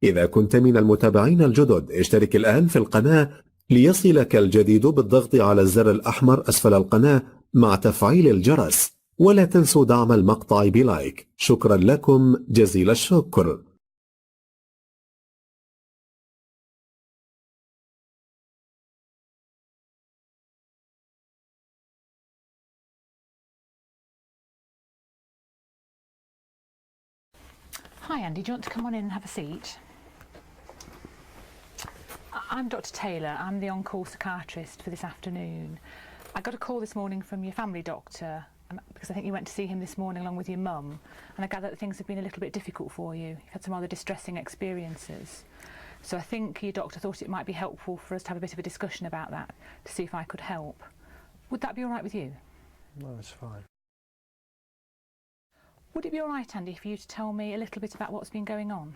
إذا كنت من المتابعين الجدد اشترك الآن في القناة ليصلك الجديد بالضغط على الزر الأحمر أسفل القناة مع تفعيل الجرس، ولا تنسوا دعم المقطع بلايك. شكرا لكم جزيل الشكر. Hi Andy, do you want to come on in and have a seat? I'm Dr. Taylor, I'm the on-call psychiatrist for this afternoon. I got a call this morning from your family doctor because I think you went to see him this morning along with your mum, and I gather that things have been a little bit difficult for you. You've had some rather distressing experiences. So I think your doctor thought it might be helpful for us to have a bit of a discussion about that to see if I could help. Would that be all right with you? No, it's fine. Would it be all right, Andy, for you to tell me a little bit about what's been going on?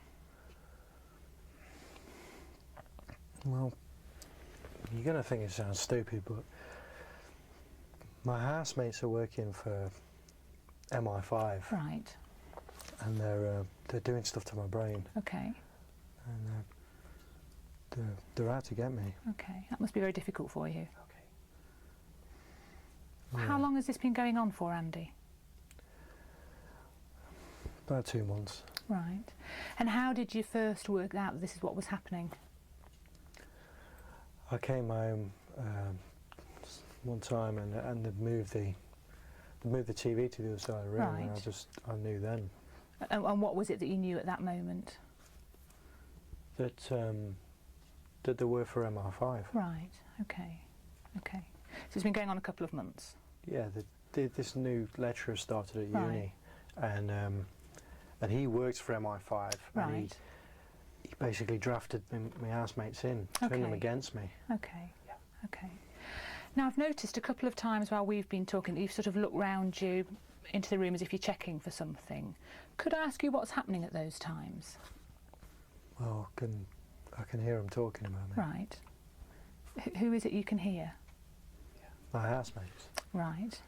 Well, you're going to think it sounds stupid, but my housemates are working for MI5. Right. And they're doing stuff to my brain. Okay. And they're out to get me. Okay, that must be very difficult for you. Okay. How long has this been going on for, Andy? About 2 months. Right. And how did you first work out that this is what was happening? I came home one time and they'd moved the TV to the other side of the room, Right. and I knew then And what was it that you knew at that moment? that they were for MI5. Right. Okay. Okay. So it's been going on a couple of months. Yeah, this new lecturer started at Right. uni, and he works for MI5. And Right. he basically drafted my housemates in, turned them Okay. against me. Okay. Yeah. Okay. Now I've noticed a couple of times while we've been talking that you've sort of looked round you into the room as if you're checking for something. Could I ask you what's happening at those times? Well, I can hear them talking about me. Right. Who is it you can hear? My housemates. Right.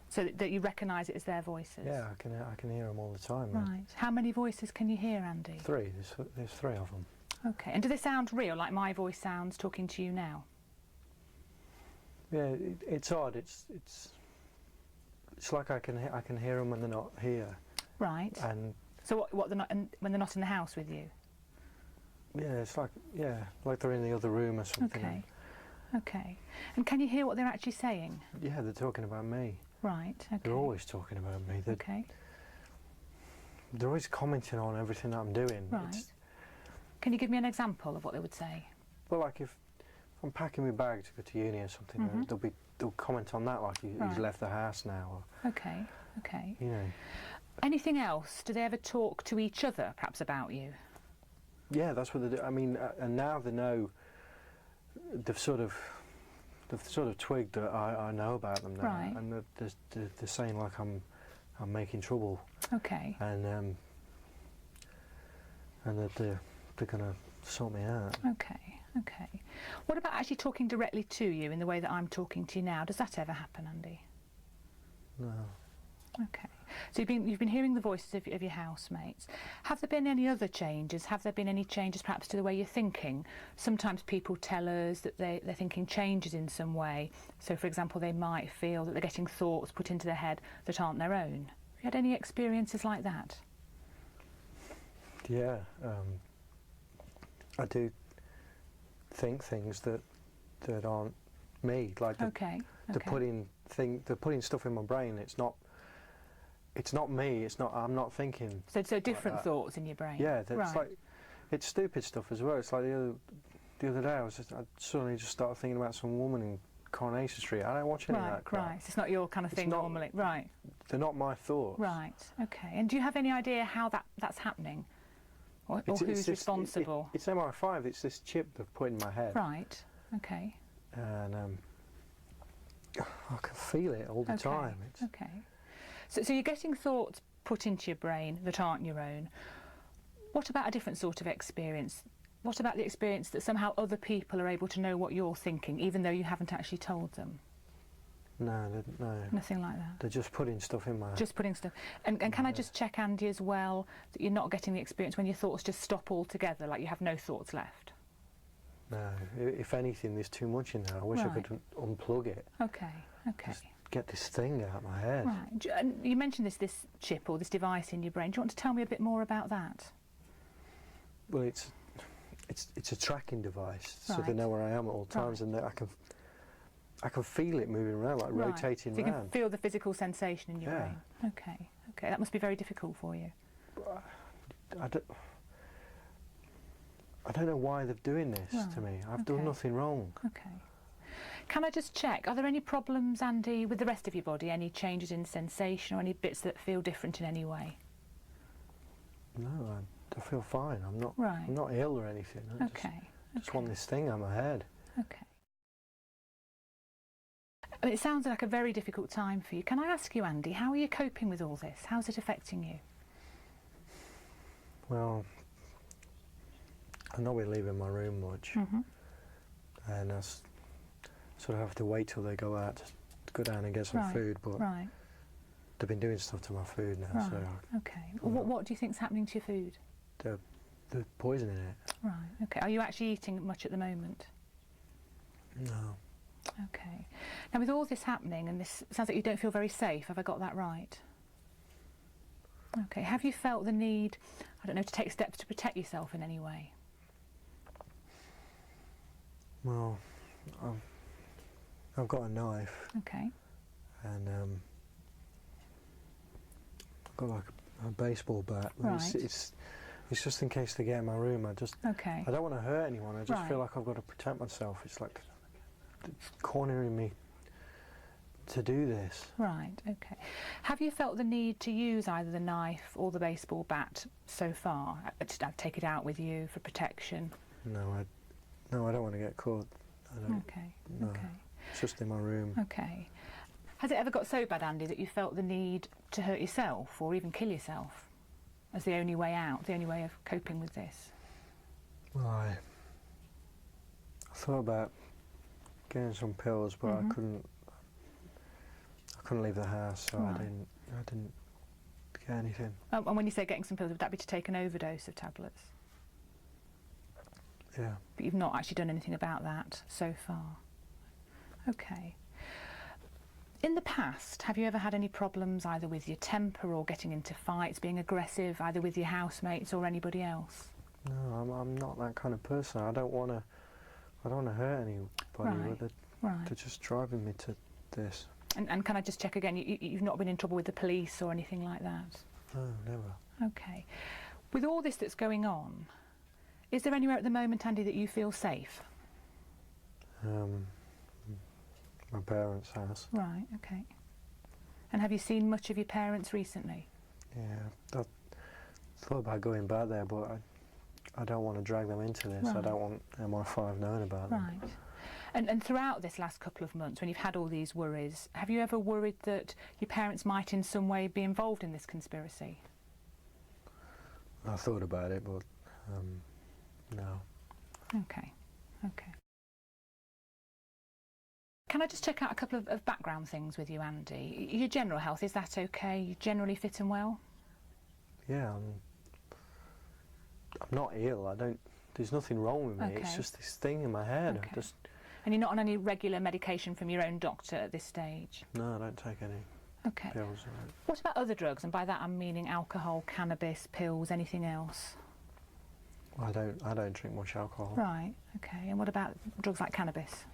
So that you recognise it as their voices? Yeah, I can hear them all the time. Right. How many voices can you hear, Andy? 3. There's 3 of them. Okay. And do they sound real, like my voice sounds talking to you now? Yeah, it's odd. It's like I can hear them when they're not here. Right. And So what they're not when they're not in the house with you? yeah, it's like they're in the other room or something. Okay. Okay. And can you hear what they're actually saying? Yeah, they're talking about me. Right. Okay. They're always talking about me. Okay. They're always commenting on everything that I'm doing. Right. Can you give me an example of what they would say? Well, like if I'm packing my bag to go to uni or something, Mhm. they'll comment on that, like he's Right. left the house now, Okay. Okay. or, you know. Anything else? Do they ever talk to each other, perhaps about you? Yeah, that's what they do. I mean, and now they know. They've sort of twigged that I know about them now, Right. and they're saying like I'm making trouble, Okay. and that they're gonna sort me out. Okay. Okay. What about actually talking directly to you in the way that I'm talking to you now? Does that ever happen, Andy? No. Okay. So you've been hearing the voices of your housemates. Have there been any other changes? Have there been any changes perhaps to the way you're thinking? Sometimes people tell us that their thinking changes in some way. So for example, they might feel that they're getting thoughts put into their head that aren't their own. Have you had any experiences like that? Yeah, I do think things that aren't me. Like they're putting stuff in my brain. It's not me. I'm not thinking. So different like thoughts in your brain. Yeah, that's right. like it's stupid stuff as well. It's like the other day I suddenly just started thinking about some woman in Coronation Street. I don't watch any of that crap. Right. It's not your kind of thing normally. Right. They're not my thoughts. Right. Okay. And do you have any idea how that's happening, or who's responsible? It's MI5. It's this chip they've put in my head. Right. Okay. And I can feel it all the time. Okay. So you're getting thoughts put into your brain that aren't your own. What about a different sort of experience? What about the experience that somehow other people are able to know what you're thinking, even though you haven't actually told them? No, no. Nothing like that? They're just putting stuff in my... Just putting stuff. And can I just check, Andy, as well, that you're not getting the experience when your thoughts just stop altogether, like you have no thoughts left? No, if anything, there's too much in there. I wish I could unplug it. Okay, okay. Just get this thing out of my head. Right. And you mentioned this chip or this device in your brain. Do you want to tell me a bit more about that? Well, it's a tracking device, so Right. they know where I am at all times, and I can feel it moving around, like rotating so you can around. feel the physical sensation in your Yeah. brain. Okay, okay. That must be very difficult for you. I don't know why they're doing this to me. I've done nothing wrong. Okay. Can I just check, are there any problems, Andy, with the rest of your body? Any changes in sensation or any bits that feel different in any way? No, I feel fine. I'm not. Right. I'm not ill or anything. I just want this thing out of my head. Okay. I mean, it sounds like a very difficult time for you. Can I ask you, Andy, how are you coping with all this? How's it affecting you? Well, I'm not really leaving my room much, and I sort of have to wait till they go out to go down and get some food. But they've been doing stuff to my food now. So okay. Well, what do you think's happening to your food? they're poisoning it. Right. Okay. Are you actually eating much at the moment? No. Okay. Now, with all this happening, and this sounds like you don't feel very safe, have I got that right? Okay. Have you felt the need, I don't know, to take steps to protect yourself in any way? Well, I've got a knife. Okay. And I've got like a baseball bat. Right. It's just in case they get in my room. I don't want to hurt anyone. I just feel like I've got to protect myself. It's like it's cornering me to do this. Right, okay. Have you felt the need to use either the knife or the baseball bat so far? To take it out with you for protection? No, I don't want to get caught. Okay, no, okay. It's just in my room. Okay. Has it ever got so bad, Andy, that you felt the need to hurt yourself or even kill yourself as the only way out, the only way of coping with this? Well, I thought about getting some pills, but I couldn't leave the house, so I didn't get anything. And when you say getting some pills, would that be to take an overdose of tablets? Yeah. But you've not actually done anything about that so far? Okay. In the past, have you ever had any problems either with your temper or getting into fights, being aggressive, either with your housemates or anybody else? No, I'm not that kind of person. I don't want to hurt anybody. They're just driving me to this. And can I just check again, you've not been in trouble with the police or anything like that? No, never. Okay. With all this that's going on, is there anywhere at the moment, Andy, that you feel safe? My parents' house. Right, okay. And have you seen much of your parents recently? Yeah, I thought about going back there, but I don't want to drag them into this. I don't want MI5 knowing about them. Right. And throughout this last couple of months, when you've had all these worries, have you ever worried that your parents might in some way be involved in this conspiracy? I thought about it, but no. Okay, okay. Can I just check out a couple of background things with you, Andy? Your general health, is that okay? You generally fit and well? Yeah, I'm not ill. There's nothing wrong with me. Okay. It's just this thing in my head. Okay. And you're not on any regular medication from your own doctor at this stage? No, I don't take any pills. What about other drugs? And by that I'm meaning alcohol, cannabis, pills, anything else? Well, I don't drink much alcohol. Right, okay. And what about drugs like cannabis?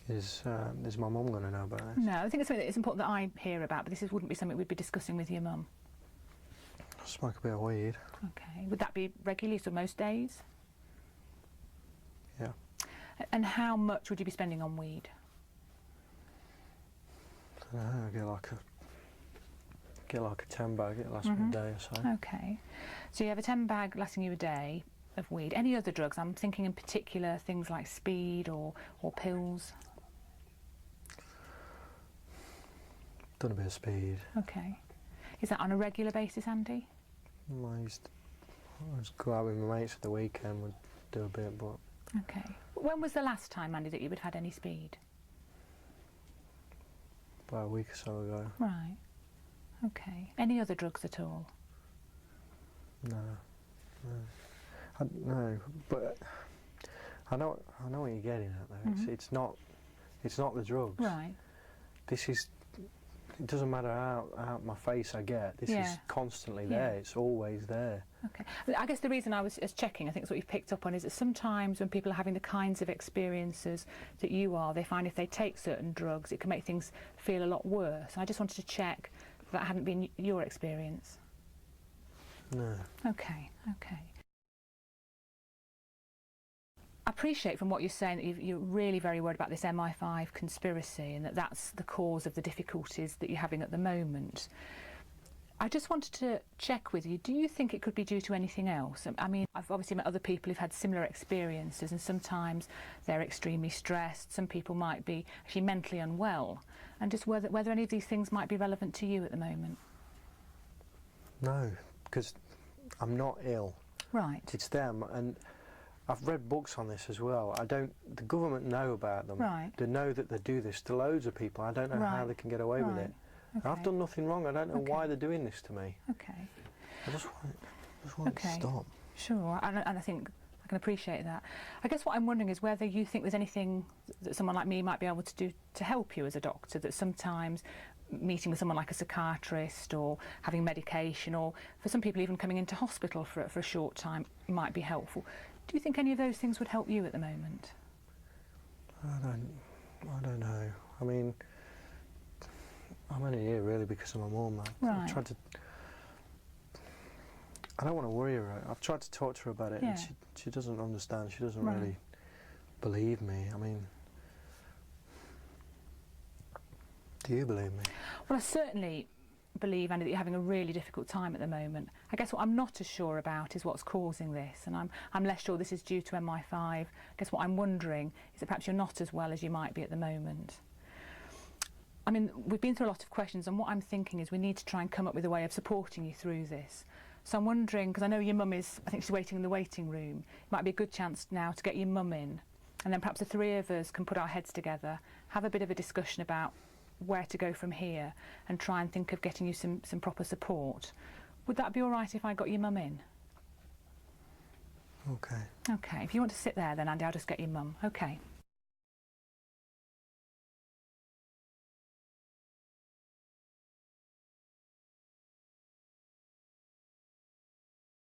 Is my mum going to know about this? No, I think it's something that it's important that I hear about, but this wouldn't be something we'd be discussing with your mum. I smoke a bit of weed. Okay. Would that be regularly, so most days? Yeah. And how much would you be spending on weed? I don't know, get like a 10 bag, it lasts me a day or so. Okay. So you have a 10 bag lasting you a day of weed. Any other drugs? I'm thinking in particular things like speed or pills. Done a bit of speed. Okay. Is that on a regular basis, Andy? I used to go out with my mates at the weekend, would do a bit, but... Okay. When was the last time, Andy, that you had had any speed? About a week or so ago. Right. Okay. Any other drugs at all? No. No, but I know what you're getting at though. Mm-hmm. It's not the drugs. Right. This is. It doesn't matter how out my face I get. This is constantly there. It's always there. Okay. I guess the reason I was checking, I think it's what you've picked up on, is that sometimes when people are having the kinds of experiences that you are, they find if they take certain drugs, it can make things feel a lot worse. And I just wanted to check that hadn't been your experience. No. Okay. Okay. I appreciate from what you're saying that you're really very worried about this MI5 conspiracy and that that's the cause of the difficulties that you're having at the moment. I just wanted to check with you, do you think it could be due to anything else? I mean, I've obviously met other people who've had similar experiences and sometimes they're extremely stressed, some people might be actually mentally unwell, and just whether any of these things might be relevant to you at the moment. No, because I'm not ill. Right. It's them, and I've read books on this as well. The government know about them. Right. They know that they do this to loads of people. I don't know how they can get away with it. Okay. I've done nothing wrong. I don't know why they're doing this to me. Okay. I just want it to stop. Sure, and I think I can appreciate that. I guess what I'm wondering is whether you think there's anything that someone like me might be able to do to help you as a doctor, that sometimes meeting with someone like a psychiatrist or having medication, or for some people even coming into hospital for a short time might be helpful. Do you think any of those things would help you at the moment? I don't know. I mean, I'm only here really because of my mum. Right. I don't want to worry her. I've tried to talk to her about it, and she doesn't understand. She doesn't really believe me. I mean, do you believe me? Well, I certainly believe, Andy, that you're having a really difficult time at the moment. I guess what I'm not as sure about is what's causing this, and I'm less sure this is due to MI5. I guess what I'm wondering is that perhaps you're not as well as you might be at the moment. I mean, we've been through a lot of questions, and what I'm thinking is we need to try and come up with a way of supporting you through this. So I'm wondering, because I know your mum is, I think she's waiting in the waiting room, it might be a good chance now to get your mum in, and then perhaps the three of us can put our heads together, have a bit of a discussion about where to go from here, and try and think of getting you some proper support. Would that be all right if I got your mum in? Okay. Okay, if you want to sit there then, Andy, I'll just get your mum. Okay.